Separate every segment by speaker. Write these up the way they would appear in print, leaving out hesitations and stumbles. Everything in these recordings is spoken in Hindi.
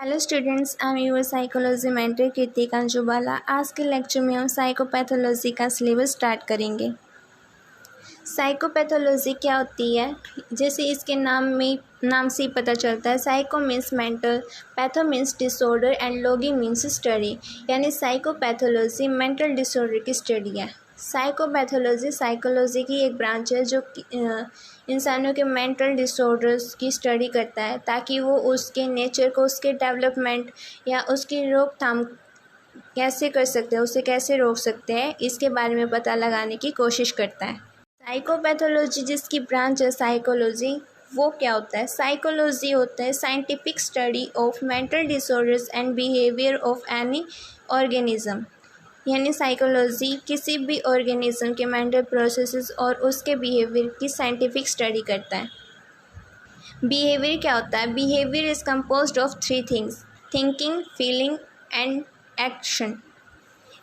Speaker 1: Hello students, I am your psychology mentor Kritika Jubala. आज के लेक्चर में हम साइकोपैथोलॉजी का सिलेबस स्टार्ट करेंगे। साइकोपैथोलॉजी क्या होती है? जैसे इसके नाम से ही पता चलता है, psycho means mental, patho means disorder and Loggy means study. यानी साइकोपैथोलॉजी मेंटल डिसऑर्डर की स्टडी है। साइकोपैथोलॉजी साइकोलॉजी की एक ब्रांच है जो इंसानों के मेंटल डिसऑर्डर्स की स्टडी करता है, ताकि वो उसके नेचर को, उसके डेवलपमेंट या उसकी रोकथाम कैसे कर सकते हैं, उसे कैसे रोक सकते हैं, इसके बारे में पता लगाने की कोशिश करता है। साइकोपैथोलॉजी जिसकी ब्रांच है साइकोलॉजी, वो क्या होता है? साइकोलॉजी होता है scientific study of mental disorders and behaviour of any organism. यानी साइकोलॉजी किसी भी ऑर्गेनिज्म के मेंटल प्रोसेसेस और उसके बिहेवियर की साइंटिफिक स्टडी करता है। बिहेवियर क्या होता है? Behaviour is composed of 3 things: thinking, feeling and action.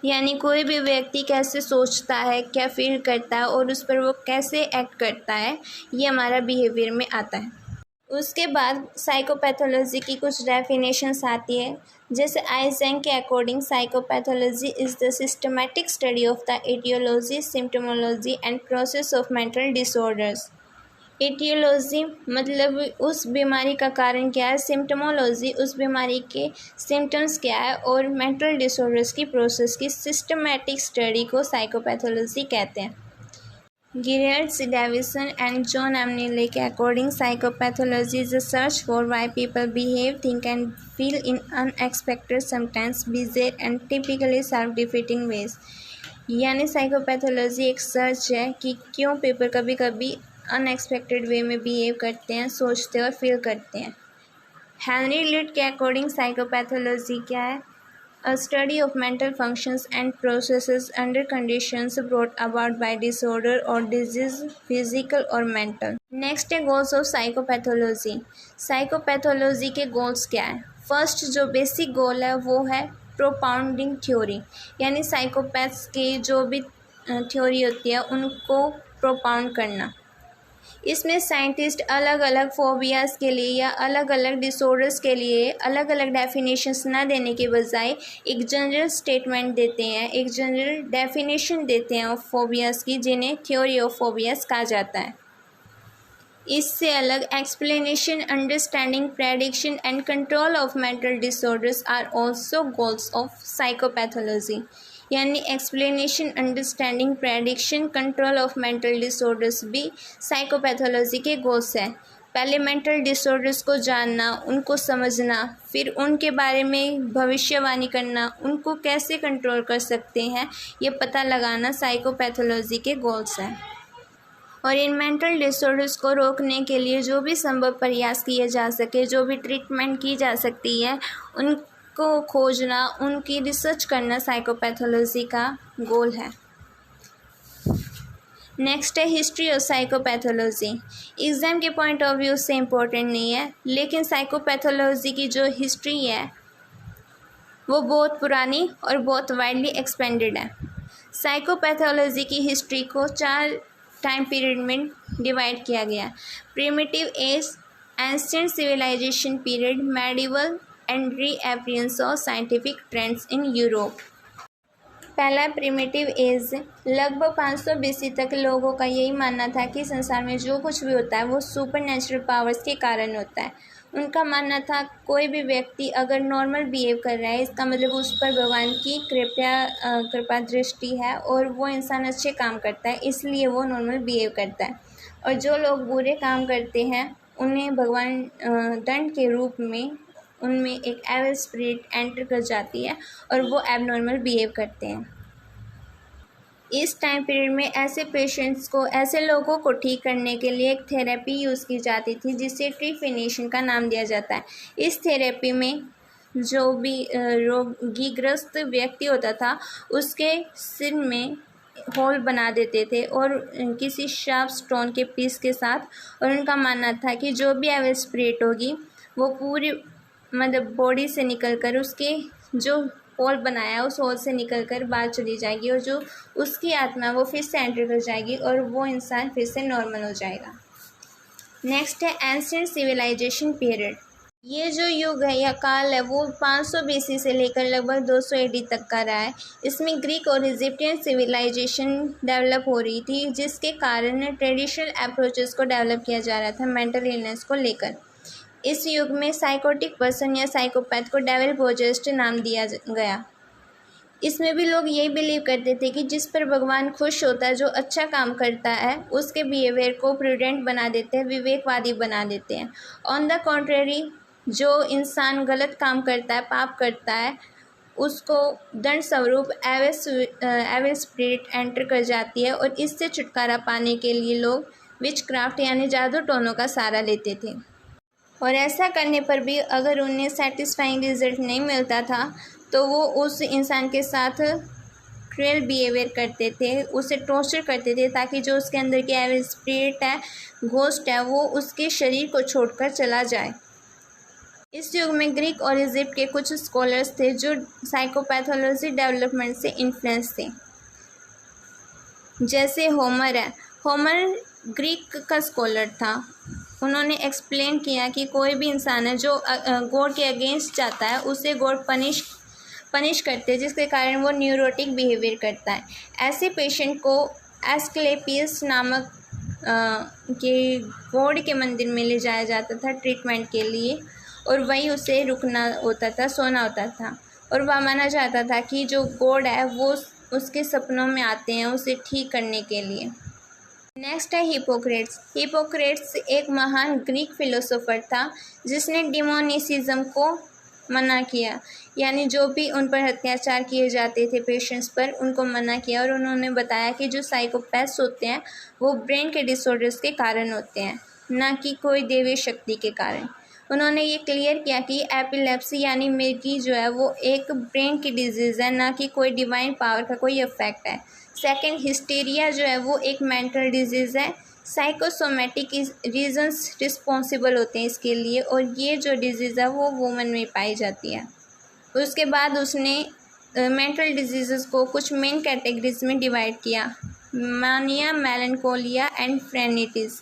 Speaker 1: यानी कोई भी व्यक्ति कैसे सोचता है, क्या फील करता है और उस पर वो कैसे एक्ट करता है, ये हमारा बिहेवियर में आता है। उसके बाद साइकोपैथोलॉजी की कुछ डेफिनेशंस आती है। जैसे आइजेंक के according psychopathology is the systematic study of the etiology, symptomatology and process of mental disorders. Etiology मतलब उस बीमारी का कारण क्या है, सिम्टोमोलॉजी उस बीमारी के सिम्टम्स क्या है, और मेंटल डिसऑर्डर्स की प्रोसेस की सिस्टमैटिक स्टडी को साइकोपैथोलॉजी कहते हैं। Gilliard, Davison and John Amnelli के according psychopathology is a search for why people behave, think and feel in unexpected, sometimes bizarre and typically self-defeating ways। यानी साइकोपैथोलॉजी एक सर्च है कि क्यों पीपल कभी कभी अनएक्सपेक्टेड वे में बिहेव करते हैं, सोचते हैं और फील करते हैं। हेनरी लिट के अकॉर्डिंग साइकोपैथोलॉजी क्या है? A study of mental functions and processes under conditions brought about by disorder or disease, physical or mental। Next है गोल्स ऑफ साइकोपैथोलॉजी। साइकोपैथोलॉजी के गोल्स क्या है? फर्स्ट जो बेसिक गोल है वो है प्रोपाउंडिंग थ्योरी। यानी साइकोपैथ्स की जो भी थ्योरी होती है उनको प्रोपाउंड करना। इसमें साइंटिस्ट अलग अलग फोबियाज़ के लिए या अलग अलग डिसऑर्डर्स के लिए अलग अलग डेफिनेशंस ना देने के बजाय एक जनरल स्टेटमेंट देते हैं, एक जनरल डेफिनेशन देते हैं ऑफ फोबियाज़ की, जिन्हें थ्योरी ऑफ फोबियाज़ कहा जाता है। इससे अलग explanation, understanding, prediction and control of mental disorders are also goals of psychopathology. यानी explanation, understanding, prediction, control of mental disorders भी साइकोपैथोलॉजी के गोल्स हैं। पहले मेंटल डिसऑर्डर्स को जानना, उनको समझना, फिर उनके बारे में भविष्यवाणी करना, उनको कैसे कंट्रोल कर सकते हैं, ये पता लगाना साइकोपैथोलॉजी के गोल्स हैं। और इन मेंटल डिसऑर्डर्स को रोकने के लिए जो भी संभव प्रयास किए जा सके, जो भी ट्रीटमेंट की जा सकती है, उनको खोजना, उनकी रिसर्च करना साइकोपैथोलॉजी का गोल है। नेक्स्ट है हिस्ट्री ऑफ साइकोपैथोलॉजी। एग्ज़ाम के पॉइंट ऑफ व्यू से इम्पोर्टेंट नहीं है, लेकिन साइकोपैथोलॉजी की जो हिस्ट्री है वो बहुत पुरानी और बहुत वाइडली एक्सपेंडेड है। साइकोपैथोलॉजी की हिस्ट्री को 4 टाइम पीरियड में डिवाइड किया गया: primitive age, ancient civilisation period, medieval and reappearance of scientific trends in Europe. पहला प्रिमिटिव एज, लगभग 500 BC तक लोगों का यही मानना था कि संसार में जो कुछ भी होता है वो सुपर नेचुरल पावर्स के कारण होता है। उनका मानना था कोई भी व्यक्ति अगर नॉर्मल बिहेव कर रहा है, इसका मतलब उस पर भगवान की कृपा दृष्टि है और वो इंसान अच्छे काम करता है, इसलिए वो नॉर्मल बिहेव करता है। और जो लोग बुरे काम करते हैं उन्हें भगवान दंड के रूप में उनमें एक एविल स्पिरिट एंटर कर जाती है और वो एबनॉर्मल बिहेव करते हैं। इस टाइम पीरियड में ऐसे पेशेंट्स को, ऐसे लोगों को ठीक करने के लिए एक थेरेपी यूज़ की जाती थी जिसे ट्रीफिनेशन का नाम दिया जाता है। इस थेरेपी में जो भी रोगीग्रस्त व्यक्ति होता था उसके सिर में होल बना देते थे और किसी शार्प स्टोन के पीस के साथ, और उनका मानना था कि जो भी एविल स्पिरिट होगी वो पूरी मतलब बॉडी से निकलकर उसके जो होल बनाया उस होल से निकलकर बाहर चली जाएगी और जो उसकी आत्मा वो फिर से एंटर कर जाएगी और वो इंसान फिर से नॉर्मल हो जाएगा। नेक्स्ट है एंशिएंट सिविलाइजेशन पीरियड। ये जो युग है या काल है वो 500 BC से लेकर लगभग 200 AD तक का रहा है। इसमें ग्रीक और इजिप्टियन सिविलाइजेशन डेवलप हो रही थी, जिसके कारण ट्रेडिशनल अप्रोचेस को डेवलप किया जा रहा था मेंटल इलनेस को लेकर। इस युग में साइकोटिक पर्सन या साइकोपैथ को डेविल पोजेस्ड नाम दिया गया। इसमें भी लोग यही बिलीव करते थे कि जिस पर भगवान खुश होता है, जो अच्छा काम करता है, उसके बिहेवियर को प्रूडेंट बना देते हैं, विवेकवादी बना देते हैं। ऑन द कॉन्ट्रेरी, जो इंसान गलत काम करता है, पाप करता है, उसको दंड स्वरूप एविल स्पिरिट एंटर कर जाती है और इससे छुटकारा पाने के लिए लोग विच क्राफ्ट यानी जादू टोनों का सहारा लेते थे। और ऐसा करने पर भी अगर उन्हें सेटिस्फाइंग रिजल्ट नहीं मिलता था तो वो उस इंसान के साथ क्रूएल बिहेवियर करते थे, उसे टॉर्चर करते थे ताकि जो उसके अंदर की एविल स्पिरिट है, घोस्ट है, वो उसके शरीर को छोड़कर चला जाए। इस युग में ग्रीक और इजिप्ट के कुछ स्कॉलर्स थे जो साइकोपैथोलॉजी डेवलपमेंट से इन्फ्लुएंस थे। जैसे होमर है। होमर ग्रीक का स्कॉलर था। उन्होंने एक्सप्लेन किया कि कोई भी इंसान है जो गॉड के अगेंस्ट जाता है, उसे गॉड पनिश करते हैं, जिसके कारण वो न्यूरोटिक बिहेवियर करता है। ऐसे पेशेंट को एस्क्लेपियस नामक के गॉड के मंदिर में ले जाया जाता था ट्रीटमेंट के लिए, और वहीं उसे रुकना होता था, सोना होता था। और वह माना जाता था कि जो गॉड है वो उसके सपनों में आते हैं उसे ठीक करने के लिए। नेक्स्ट है हिपोक्रेट्स। हिपोक्रेट्स एक महान ग्रीक फिलोसोफर था जिसने डिमोनिसिज्म को मना किया, यानी जो भी उन पर अत्याचार किए जाते थे पेशेंट्स पर, उनको मना किया। और उन्होंने बताया कि जो साइकोपैथ्स होते हैं वो ब्रेन के डिसऑर्डर्स के कारण होते हैं, ना कि कोई दैवीय शक्ति के कारण। उन्होंने ये क्लियर किया कि एपिलेप्सी यानी मिर्गी जो है वो एक ब्रेन की डिजीज़ है, ना कि कोई डिवाइन पावर का कोई इफेक्ट है। सेकंड, हिस्टीरिया जो है वो एक मेंटल डिजीज़ है। साइकोसोमेटिक रीजंस रिस्पॉन्सिबल होते हैं इसके लिए, और ये जो डिजीज़ है वो वुमन में पाई जाती है। उसके बाद उसने मेंटल डिजीज़ को कुछ मेन कैटेगरीज में डिवाइड किया: मानिया, मेलनकोलिया एंड फ्रेनिटिस।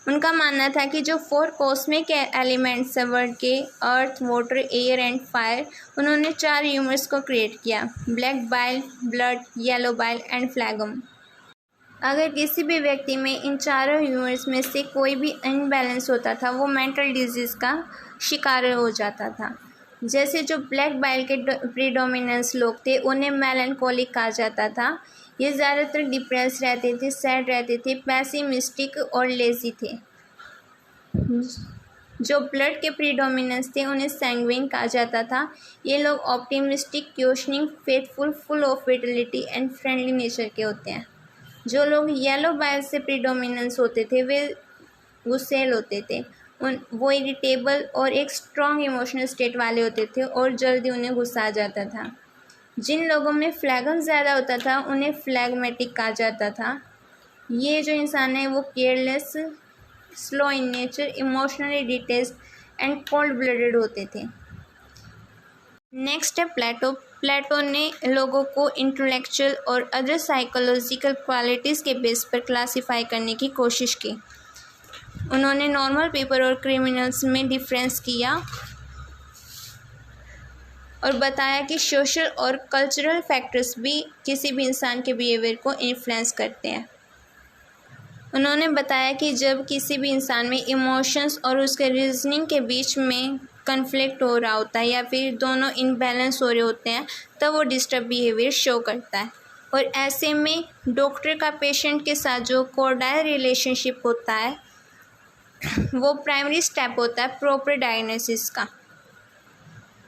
Speaker 1: उनका मानना था कि जो 4 कॉस्मिक एलिमेंट्स है वर्ल्ड के, earth, water, air and fire, उन्होंने 4 ह्यूमर्स को क्रिएट किया: black bile, blood, yellow bile and phlegm. अगर किसी भी व्यक्ति में इन चारों ह्यूमर्स में से कोई भी इनबैलेंस होता था, वो मेंटल डिजीज़ का शिकार हो जाता था। जैसे जो ब्लैक बाइल के प्रीडोमिनेंस लोग थे उन्हें मेलनकोलिक कहा जाता था। ये ज़्यादातर डिप्रेस रहते थे, सैड रहते थे, पैसिमिस्टिक और लेज़ी थे। जो ब्लड के प्रीडोमिनेंस थे उन्हें सैंग्विन कहा जाता था। ये लोग optimistic, questioning, faithful, full of vitality and friendly nature के होते हैं। जो लोग येलो बाइल से प्रीडोमिनेंस होते थे वे गुस्सैल होते थे, वो इरिटेबल और एक स्ट्रॉन्ग इमोशनल स्टेट वाले होते थे और जल्दी उन्हें गुस्सा आ जाता था। जिन लोगों में फ्लैगम ज़्यादा होता था उन्हें फ्लैगमेटिक कहा जाता था। ये जो इंसान है वो careless, slow in nature, emotionally detached and cold blooded होते थे। नेक्स्ट है प्लेटो। प्लेटो ने लोगों को इंटेलेक्चुअल और अदर साइकोलॉजिकल क्वालिटीज़ के बेस पर क्लासीफाई करने की कोशिश की। उन्होंने नॉर्मल पीपल और क्रिमिनल्स में डिफरेंस किया और बताया कि सोशल और कल्चरल फैक्टर्स भी किसी भी इंसान के बिहेवियर को इन्फ्लुएंस करते हैं। उन्होंने बताया कि जब किसी भी इंसान में इमोशंस और उसके रीजनिंग के बीच में कन्फ्लिक्ट हो रहा होता है या फिर दोनों इनबैलेंस हो रहे होते हैं, तब वो डिस्टर्ब बिहेवियर शो करता है। और ऐसे में डॉक्टर का पेशेंट के साथ जो कोर्डाइल रिलेशनशिप होता है वो प्राइमरी स्टेप होता है प्रॉपर डायग्नोसिस का।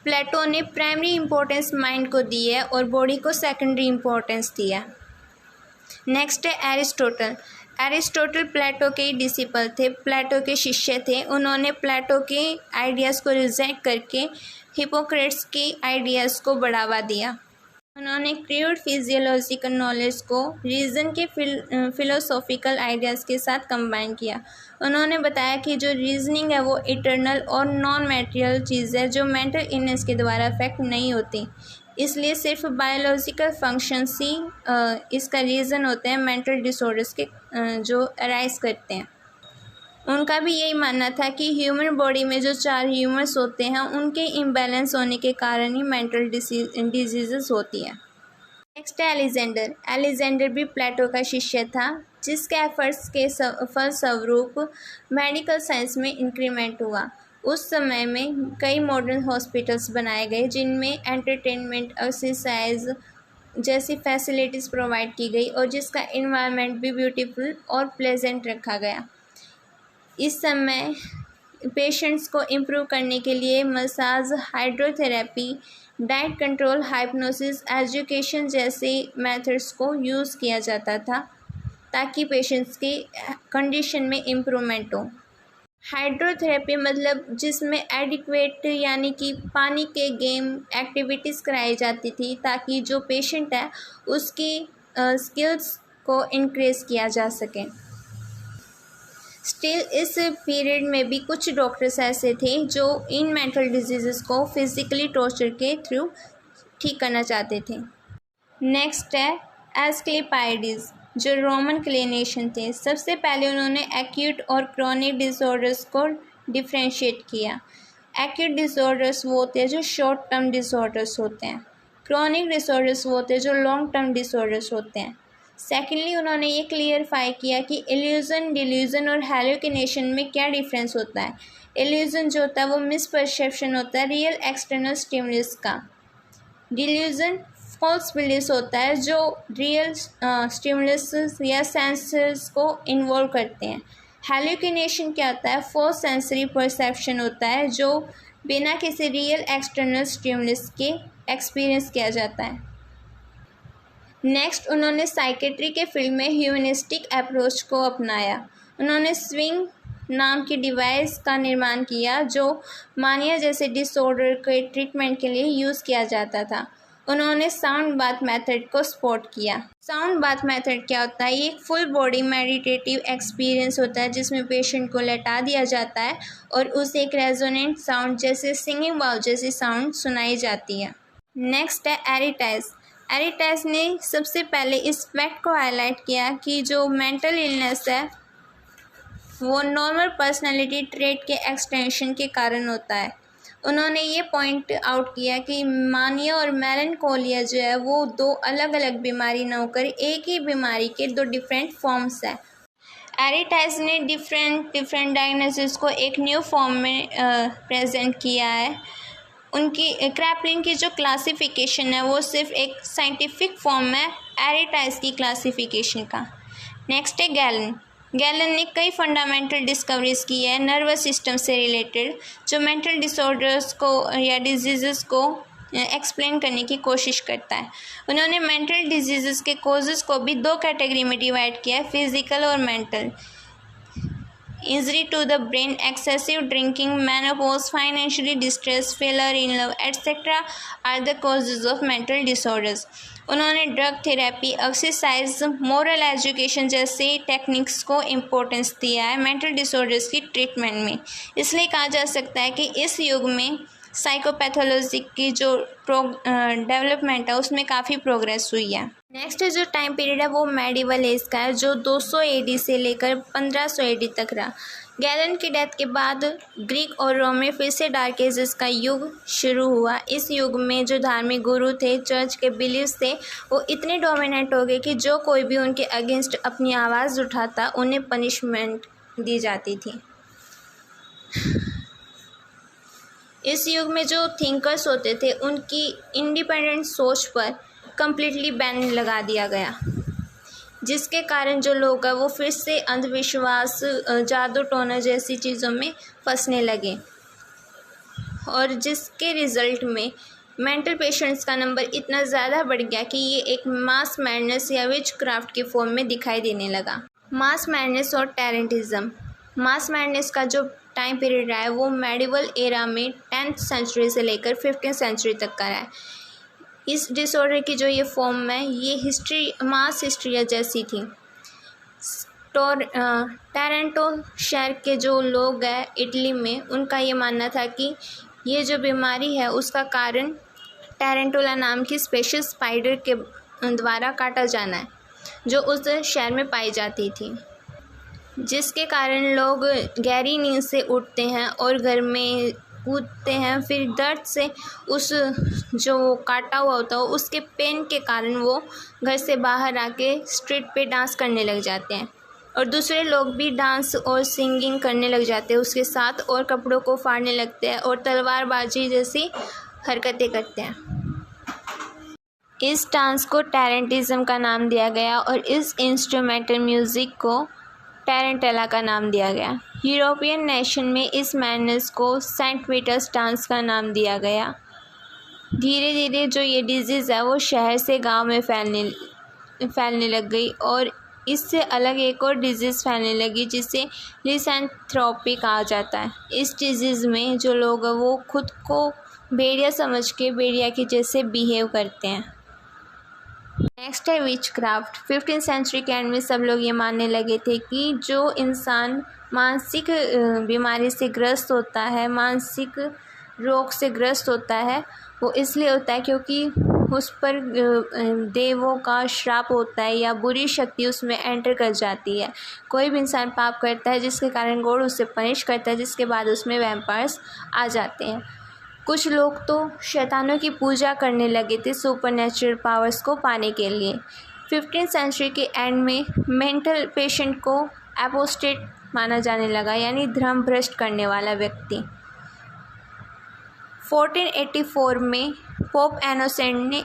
Speaker 1: प्लेटो ने प्राइमरी इम्पोर्टेंस माइंड को दी है और बॉडी को सेकेंडरी इम्पोर्टेंस दिया। नेक्स्ट है एरिस्टोटल। एरिस्टोटल प्लेटो के डिसिपल थे, प्लेटो के शिष्य थे। उन्होंने प्लेटो के आइडियाज़ को रिजेक्ट करके हिपोक्रेट्स के आइडियाज़ को बढ़ावा दिया। उन्होंने क्रूड फिजियोलॉजिकल नॉलेज को रीज़न के फिलोसॉफिकल आइडियाज़ के साथ कंबाइन किया। उन्होंने बताया कि जो रीजनिंग है वो इटर्नल और नॉन मैटेरियल चीज़ है जो मेंटल इलनेस के द्वारा अफेक्ट नहीं होती, इसलिए सिर्फ बायोलॉजिकल फंक्शंस ही इसका रीज़न होते हैं मेंटल डिसऑर्डर्स के जो अराइज करते हैं। उनका भी यही मानना था कि ह्यूमन बॉडी में जो 4 ह्यूमर्स होते हैं उनके इम्बैलेंस होने के कारण ही मेंटल डिजीज़ होती है। नेक्स्ट है एलेक्जेंडर। एलेक्जेंडर भी प्लेटो का शिष्य था, जिसके एफर्ट्स के फलस्वरूप मेडिकल साइंस में इंक्रीमेंट हुआ। उस समय में कई मॉडर्न हॉस्पिटल्स बनाए गए, जिनमें एंटरटेनमेंट, एक्सरसाइज जैसी फैसिलिटीज़ प्रोवाइड की गई और जिसका इन्वायरमेंट भी ब्यूटीफुल और प्लेजेंट रखा गया। इस समय पेशेंट्स को इम्प्रूव करने के लिए massage, hydrotherapy, diet control, हाइप्नोसिस, education जैसे मेथड्स को यूज़ किया जाता था ताकि पेशेंट्स की कंडीशन में इम्प्रूवमेंट हो। हाइड्रोथेरेपी मतलब जिसमें एडिक्वेट यानी कि पानी के गेम एक्टिविटीज़ कराई जाती थी ताकि जो पेशेंट है उसकी स्किल्स को इंक्रीज़ किया जा सके। स्टिल इस पीरियड में भी कुछ डॉक्टर्स ऐसे थे जो इन मेंटल डिजीज़ को फिज़िकली टॉर्चर के थ्रू ठीक करना चाहते थे। नेक्स्ट है एस्क्लेपियाड्स, जो रोमन क्लिनिशियन थे। सबसे पहले उन्होंने एक्यूट और क्रोनिक डिसऑर्डर्स को डिफ्रेंशिएट किया। एक्यूट डिसऑर्डर्स वो होते हैं जो शॉर्ट टर्म डिसऑर्डर्स होते हैं। क्रोनिक डिसऑर्डर्स वो होते हैं जो लॉन्ग टर्म डिसऑर्डर्स होते हैं। सेकेंडली उन्होंने ये क्लियरफाई किया कि इल्यूज़न, डिल्यूज़न और हैलुसिनेशन में क्या डिफरेंस होता है। इल्यूज़न जो होता है वो मिसपरसेप्शन होता है रियल एक्सटर्नल स्टिमुलस का। डिल्यूज़न फॉल्स बिलीव्स होता है जो रियल स्टिमुलस या सेंसर्स को इन्वॉल्व करते हैं। हैलुसिनेशन क्या होता है, फॉल्स सेंसरी परसेप्शन होता है जो बिना किसी रियल एक्सटर्नल स्टिमुलस के एक्सपीरियंस किया जाता है। नेक्स्ट उन्होंने साइकेट्री के फील्ड में ह्यूमनिस्टिक अप्रोच को अपनाया। उन्होंने स्विंग नाम की डिवाइस का निर्माण किया जो मानिया जैसे डिसऑर्डर के ट्रीटमेंट के लिए यूज़ किया जाता था। उन्होंने साउंड बाथ मेथड को सपोर्ट किया। साउंड बाथ मेथड क्या होता है, ये एक फुल बॉडी मेडिटेटिव एक्सपीरियंस होता है जिसमें पेशेंट को लेटा दिया जाता है और उसे एक रेजोनेंट साउंड जैसे सिंगिंग बाउल जैसी साउंड सुनाई जाती है। नेक्स्ट है एरिटाइज। एरिटाइज ने सबसे पहले इस फैक्ट को हाईलाइट किया कि जो मेंटल इलनेस है वो नॉर्मल पर्सनैलिटी ट्रेट के एक्सटेंशन के कारण होता है। उन्होंने ये पॉइंट आउट किया कि मानिया और मेलनकोलिया जो है वो 2 अलग अलग बीमारी न होकर एक ही बीमारी के 2 डिफरेंट फॉर्म्स है। एरिटाइज ने डिफरेंट डायग्नोसिस को एक न्यू फॉर्म में प्रेजेंट किया है। उनकी क्रैपलिन की जो क्लासिफिकेशन है वो सिर्फ एक साइंटिफिक फॉर्म है एरिटाइज की क्लासिफिकेशन का। नेक्स्ट है गैलन। गैलन ने कई फंडामेंटल डिस्कवरीज की है नर्वस सिस्टम से रिलेटेड जो मेंटल डिसऑर्डर्स को या डिजीज़ को एक्सप्लेन करने की कोशिश करता है। उन्होंने मेंटल डिजीज़ के कोजेस को भी 2 कैटेगरी में डिवाइड किया है, फिजिकल और mental. Injury to the brain, excessive drinking, menopause, financially distress, failure in love etcetera are the causes of mental disorders. उन्होंने drug therapy, exercise, moral education जैसे टेक्निक्स को इम्पोर्टेंस दिया है मेंटल डिसऑर्डर्स की ट्रीटमेंट में। इसलिए कहा जा सकता है कि इस युग में साइकोपैथोलॉजी की जो डेवलपमेंट है उसमें काफ़ी प्रोग्रेस हुई है। नेक्स्ट जो टाइम पीरियड है वो मेडिवल एज का है जो 200 AD से लेकर 1500 AD तक रहा। गैलन की डेथ के बाद ग्रीक और रोम में फिर से डार्क एजेस का युग शुरू हुआ। इस युग में जो धार्मिक गुरु थे, चर्च के बिलीव्स थे, वो इतने डोमिनेंट हो गए कि जो कोई भी उनके अगेंस्ट अपनी आवाज़ उठाता उन्हें पनिशमेंट दी जाती थी। इस युग में जो थिंकर्स होते थे उनकी इंडिपेंडेंट सोच पर कम्प्लीटली बैन लगा दिया गया, जिसके कारण जो लोग हैं वो फिर से अंधविश्वास, जादू टोना जैसी चीज़ों में फंसने लगे और जिसके रिज़ल्ट में मेंटल पेशेंट्स का नंबर इतना ज़्यादा बढ़ गया कि ये एक मास मैडनेस या विच क्राफ्ट के फॉर्म में दिखाई देने लगा। मास मैडनेस और टेरेंटिज्म। मास मैडनेस का जो टाइम पीरियड रहा है वो मेडिवल एरा में 10th सेंचुरी से लेकर 15th सेंचुरी तक का रहा है। इस डिसऑर्डर की जो ये फॉर्म है ये हिस्ट्री, मास हिस्ट्रिया जैसी थी। टोरंटो शहर के जो लोग हैं इटली में, उनका ये मानना था कि ये जो बीमारी है उसका कारण टैरेंटुला नाम की स्पेशल स्पाइडर के द्वारा काटा जाना है जो उस शहर में पाई जाती थी। जिसके कारण लोग गहरी नींद से उठते हैं और घर में कूदते हैं, फिर दर्द से उस जो वो काटा हुआ होता है उसके पेन के कारण वो घर से बाहर आके स्ट्रीट पे डांस करने लग जाते हैं और दूसरे लोग भी डांस और सिंगिंग करने लग जाते हैं उसके साथ, और कपड़ों को फाड़ने लगते हैं और तलवारबाजी जैसी हरकतें करते हैं। इस डांस को टैरेंटिज्म का नाम दिया गया और इस इंस्ट्रूमेंटल म्यूज़िक को टैरेंटेला का नाम दिया गया। यूरोपियन नेशन में इस मैडनेस को सेंट पीटर्स डांस का नाम दिया गया। धीरे धीरे जो ये डिजीज़ है वो शहर से गांव में फैलने लग गई और इससे अलग एक और डिजीज़ फैलने लगी जिसे लिसेंथ्रोपी कहा जाता है। इस डिजीज़ में जो लोग हैं वो खुद को भेड़िया समझ के भेड़िया के जैसे बिहेव करते हैं। नेक्स्ट है विच क्राफ्ट। 15th सेंचुरी के एंड में सब लोग ये मानने लगे थे कि जो इंसान मानसिक बीमारी से ग्रस्त होता है, मानसिक रोग से ग्रस्त होता है, वो इसलिए होता है क्योंकि उस पर देवों का श्राप होता है या बुरी शक्ति उसमें एंटर कर जाती है। कोई भी इंसान पाप करता है जिसके कारण गॉड उसे पनिश करता है, जिसके बाद उसमें वैम्पायर्स आ जाते हैं। कुछ लोग तो शैतानों की पूजा करने लगे थे सुपरनेचुरल पावर्स को पाने के लिए। 15th सेंचुरी के एंड में मेंटल पेशेंट को एपोस्टेट माना जाने लगा, यानी धर्म भ्रष्ट करने वाला व्यक्ति। 1484 में पोप इनोसेंट ने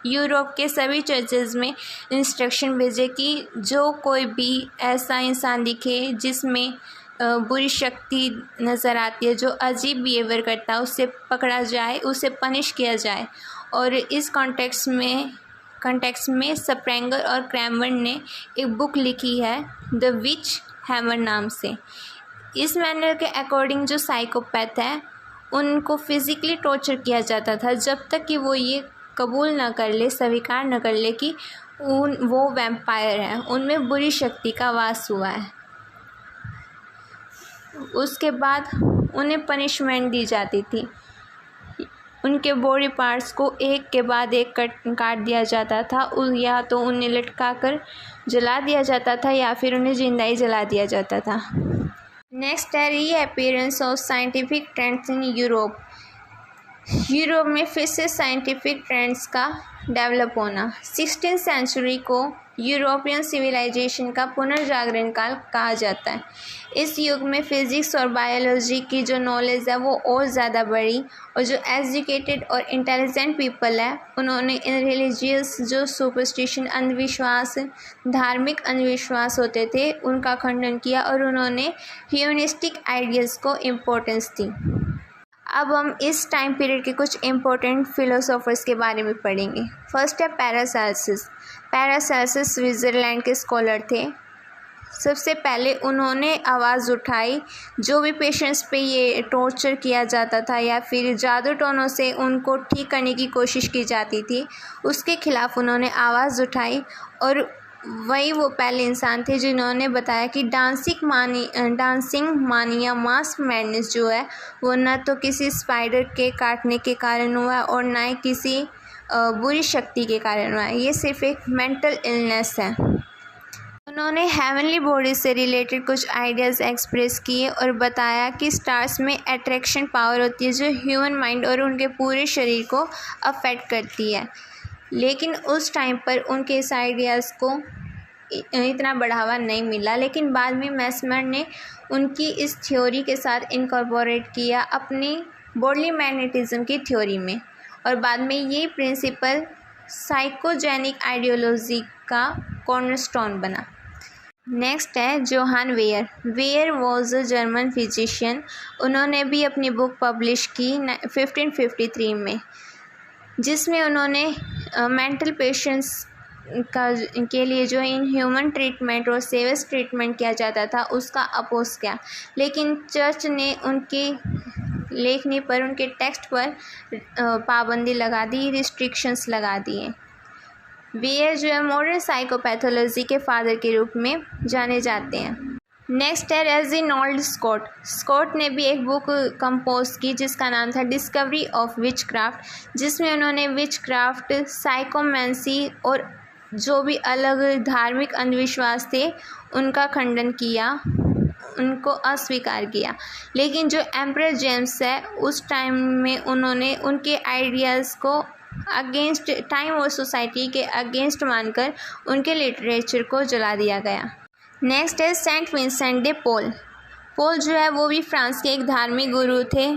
Speaker 1: यूरोप के सभी चर्चेज़ में इंस्ट्रक्शन भेजे कि जो कोई भी ऐसा इंसान दिखे जिसमें बुरी शक्ति नज़र आती है, जो अजीब बिहेवियर करता है, उसे पकड़ा जाए, उसे पनिश किया जाए। और इस कॉन्टेक्स्ट में स्प्रेंगर और क्रैमर ने एक बुक लिखी है द विच हैमर नाम से। इस मैनुअल के अकॉर्डिंग जो साइकोपैथ है उनको फिज़िकली टॉर्चर किया जाता था जब तक कि वो ये कबूल ना कर ले, स्वीकार न कर ले कि वो वैम्पायर हैं, उनमें बुरी शक्ति का वास हुआ है। उसके बाद उन्हें पनिशमेंट दी जाती थी। उनके बॉडी पार्ट्स को एक के बाद एक काट दिया जाता था, या तो उन्हें लटका कर जला दिया जाता था या फिर उन्हें जिंदा ही जला दिया जाता था। नेक्स्ट है reappearance of scientific trends in Europe. Europe में फिर से साइंटिफिक ट्रेंड्स का डेवलप होना। 16th सेंचुरी को यूरोपियन सिविलाइजेशन का पुनर्जागरण काल कहा जाता है। इस युग में फिज़िक्स और बायोलॉजी की जो नॉलेज है वो और ज़्यादा बढ़ी और जो एजुकेटेड और इंटेलिजेंट पीपल है उन्होंने इन रिलीजियस जो सुपरस्टिशन अंधविश्वास, धार्मिक अंधविश्वास होते थे उनका खंडन किया और उन्होंने ह्यूमनिस्टिक आइडियाज़ को इम्पोर्टेंस दी। अब हम इस टाइम पीरियड के कुछ इम्पोर्टेंट फिलोसोफर्स के बारे में पढ़ेंगे। फर्स्ट है पैरासेल्सिस। पैरासेल्सिस स्विट्ज़रलैंड के स्कॉलर थे। सबसे पहले उन्होंने आवाज़ उठाई, जो भी पेशेंट्स पे ये टॉर्चर किया जाता था या फिर जादू टोनों से उनको ठीक करने की कोशिश की जाती थी, उसके खिलाफ़ उन्होंने आवाज़ उठाई और वही वो पहले इंसान थे जिन्होंने बताया कि डांसिंग मानिया मास मैडनेस जो है वो न तो किसी स्पाइडर के काटने के कारण हुआ है और ना ही किसी बुरी शक्ति के कारण हुआ है, ये सिर्फ एक मेंटल इलनेस है। उन्होंने हेवनली बॉडी से रिलेटेड कुछ आइडियाज़ एक्सप्रेस किए और बताया कि स्टार्स में अट्रैक्शन पावर होती है जो ह्यूमन माइंड और उनके पूरे शरीर को अफेक्ट करती है। लेकिन उस टाइम पर उनके इस आइडियाज़ को इतना बढ़ावा नहीं मिला, लेकिन बाद में मेस्मर ने उनकी इस थ्योरी के साथ इनकॉर्पोरेट किया अपनी बॉडी मैग्नेटिज्म की थ्योरी में और बाद में ये प्रिंसिपल साइकोजेनिक आइडियोलॉजी का कॉर्नरस्टोन बना। नेक्स्ट है Johann Weyer. Weyer was a German physician. उन्होंने भी अपनी बुक पब्लिश की 1553 में, जिसमें उन्होंने मेंटल पेशेंट्स के लिए जो इनह्यूमन ट्रीटमेंट और सेवियस ट्रीटमेंट किया जाता था उसका अपोज किया। लेकिन चर्च ने उनकी लेखनी पर, उनके टेक्स्ट पर पाबंदी लगा दी, रिस्ट्रिक्शंस लगा दिए। वेयर जो है मॉडर्न साइकोपैथोलॉजी के फादर के रूप में जाने जाते हैं। नेक्स्ट है रेजिनॉल्ड स्कॉट। स्कॉट ने भी एक बुक कंपोज की जिसका नाम था डिस्कवरी ऑफ विच क्राफ्ट, जिसमें उन्होंने विच क्राफ्ट, साइकोमेंसी और जो भी अलग धार्मिक अंधविश्वास थे उनका खंडन किया, उनको अस्वीकार किया। लेकिन जो एम्परर जेम्स है उस टाइम में उन्होंने उनके आइडियाज़ को अगेंस्ट टाइम और सोसाइटी के अगेंस्ट मानकर उनके लिटरेचर को जला दिया गया। नेक्स्ट है Saint Vincent de Paul. Paul जो है वो भी फ्रांस के एक धार्मिक गुरु थे।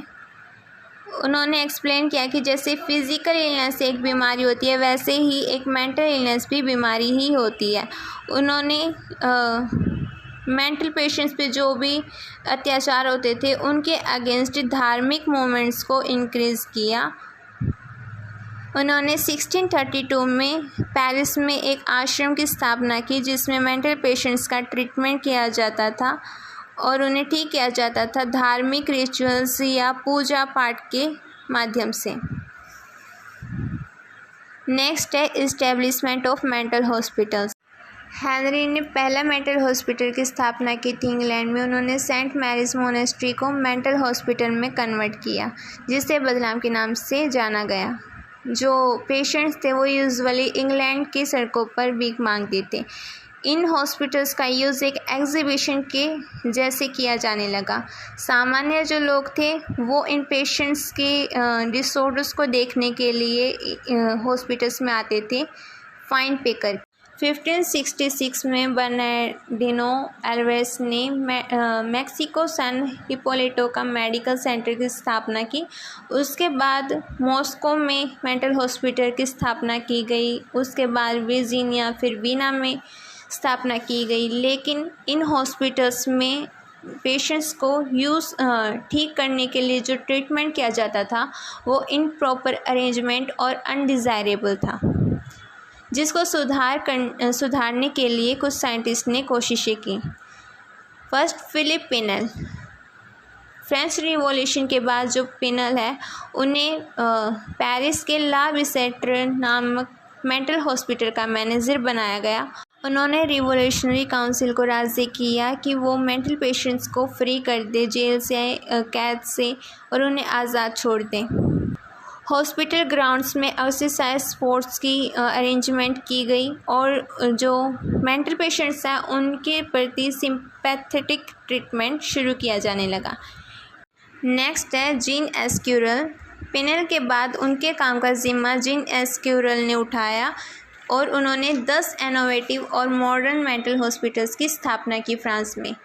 Speaker 1: उन्होंने एक्सप्लेन किया कि जैसे फिज़िकल इलनेस एक बीमारी होती है वैसे ही एक मेंटल इलनेस भी बीमारी ही होती है। उन्होंने मेंटल पेशेंट्स पे जो भी अत्याचार होते थे उनके अगेंस्ट धार्मिक मूवमेंट्स को इंक्रीज़ किया। उन्होंने 1632 में पेरिस में एक आश्रम की स्थापना की जिसमें मेंटल पेशेंट्स का ट्रीटमेंट किया जाता था और उन्हें ठीक किया जाता था धार्मिक रिचुअल्स या पूजा पाठ के माध्यम से। नेक्स्ट है establishment of mental hospitals. Henry ने पहला मेंटल हॉस्पिटल की स्थापना की थी इंग्लैंड में। उन्होंने सेंट मैरीज मोनेस्ट्री को मेंटल हॉस्पिटल में कन्वर्ट किया जिसे बदलाम के नाम से जाना गया। जो पेशेंट्स थे वो यूजुअली इंग्लैंड की सड़कों पर भीख मांगते थे। इन हॉस्पिटल्स का यूज़ एक एग्जीबिशन के जैसे किया जाने लगा। सामान्य जो लोग थे वो इन पेशेंट्स के डिसऑर्डर्स को देखने के लिए हॉस्पिटल्स में आते थे फाइन पे कर। 1566 में बर्नार्डिनो एल्वेस ने मैक्सिको सैन हिपोलिटो का मेडिकल सेंटर की स्थापना की। उसके बाद मॉस्को में मेंटल हॉस्पिटल की स्थापना की गई। उसके बाद वर्जीनिया फिर वीना में स्थापना की गई। लेकिन इन हॉस्पिटल्स में पेशेंट्स को ठीक करने के लिए जो ट्रीटमेंट किया जाता था वो इनप्रॉपर अरेंजमेंट और अनडिज़ायरेबल था, जिसको सुधारने के लिए कुछ साइंटिस्ट ने कोशिशें की। First Philippe Pinel. French revolution के बाद जो पिनेल है उन्हें पेरिस के ला विसेटर नामक मेंटल हॉस्पिटल का मैनेजर बनाया गया। उन्होंने रिवॉल्यूशनरी काउंसिल को राज़ी किया कि वो मेंटल पेशेंट्स को फ्री कर दे जेल से, कैद से, और उन्हें आज़ाद छोड़ दें। हॉस्पिटल ग्राउंड्स में एक्सरसाइज स्पोर्ट्स की अरेंजमेंट की गई और जो मेंटल पेशेंट्स हैं उनके प्रति सिंपैथेटिक ट्रीटमेंट शुरू किया जाने लगा। नेक्स्ट है जीन एस्क्यूरल। पिनेल के बाद उनके काम का जिम्मा जीन एस्क्यूरल ने उठाया और उन्होंने 10 इनोवेटिव और मॉडर्न मेंटल हॉस्पिटल्स की स्थापना की फ्रांस में।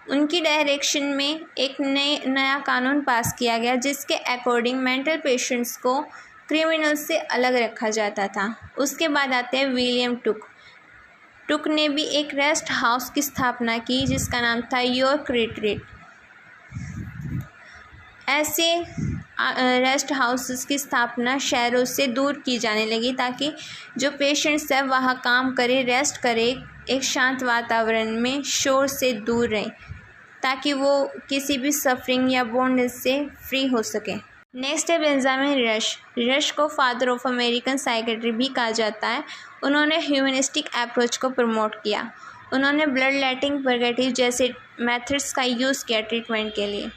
Speaker 1: उनकी डायरेक्शन में एक नया कानून पास किया गया जिसके अकॉर्डिंग मेंटल पेशेंट्स को क्रिमिनल से अलग रखा जाता था। उसके बाद आते हैं विलियम टुक ने भी एक रेस्ट हाउस की स्थापना की जिसका नाम था यॉर्क रिट्रीट। ऐसे रेस्ट हाउसेस की स्थापना शहरों से दूर की जाने लगी ताकि जो पेशेंट्स हैं वहाँ काम करे, रेस्ट करे, एक शांत वातावरण में शोर से दूर रहें ताकि वो किसी भी सफरिंग या बोर्डनेस से फ्री हो सके। नेक्स्ट है बेंजामिन रश को फादर ऑफ अमेरिकन साइकेट्री भी कहा जाता है। उन्होंने ह्यूमनिस्टिक अप्रोच को प्रमोट किया। उन्होंने ब्लड लेटिंग परगेटिव जैसे मेथड्स का यूज़ किया ट्रीटमेंट के लिए।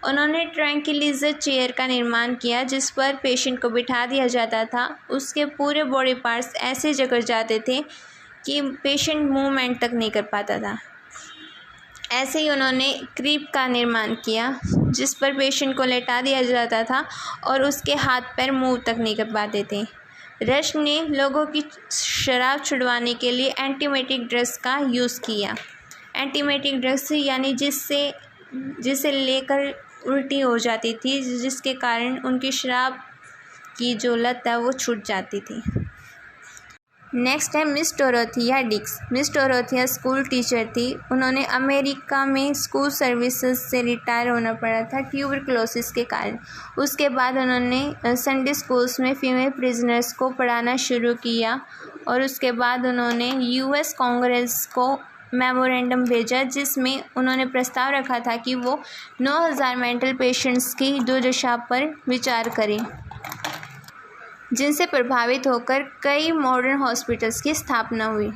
Speaker 1: उन्होंने ट्रैंक्विलाइजर चेयर का निर्माण किया जिस पर पेशेंट को बिठा दिया जाता था। उसके पूरे बॉडी पार्ट्स ऐसे जकड़ जाते थे कि पेशेंट मूवमेंट तक नहीं कर पाता था। ऐसे ही उन्होंने क्रीप का निर्माण किया जिस पर पेशेंट को लेटा दिया जाता था और उसके हाथ पैर मूव तक नहीं कर पाते थे। रश ने लोगों की शराब छुड़वाने के लिए एंटीमेटिक ड्रग्स का यूज़ किया। एंटीमेटिक ड्रग्स यानी जिसे लेकर उल्टी हो जाती थी, जिसके कारण उनकी शराब की जो लत है वो छूट जाती थी। नेक्स्ट है मिस डोरोथिया डिक्स। मिस डोरोथिया स्कूल टीचर थी। उन्होंने अमेरिका में स्कूल सर्विसेज से रिटायर होना पड़ा था ट्यूबरक्लोसिस के कारण। उसके बाद उन्होंने संडे स्कूल्स में फीमेल प्रिजनर्स को पढ़ाना शुरू किया और उसके बाद उन्होंने यूएस कांग्रेस को मेमोरेंडम भेजा जिसमें उन्होंने प्रस्ताव रखा था कि वो 9000 मेंटल पेशेंट्स की दुर्दशा पर विचार करें, जिनसे प्रभावित होकर कई मॉडर्न हॉस्पिटल्स की स्थापना हुई।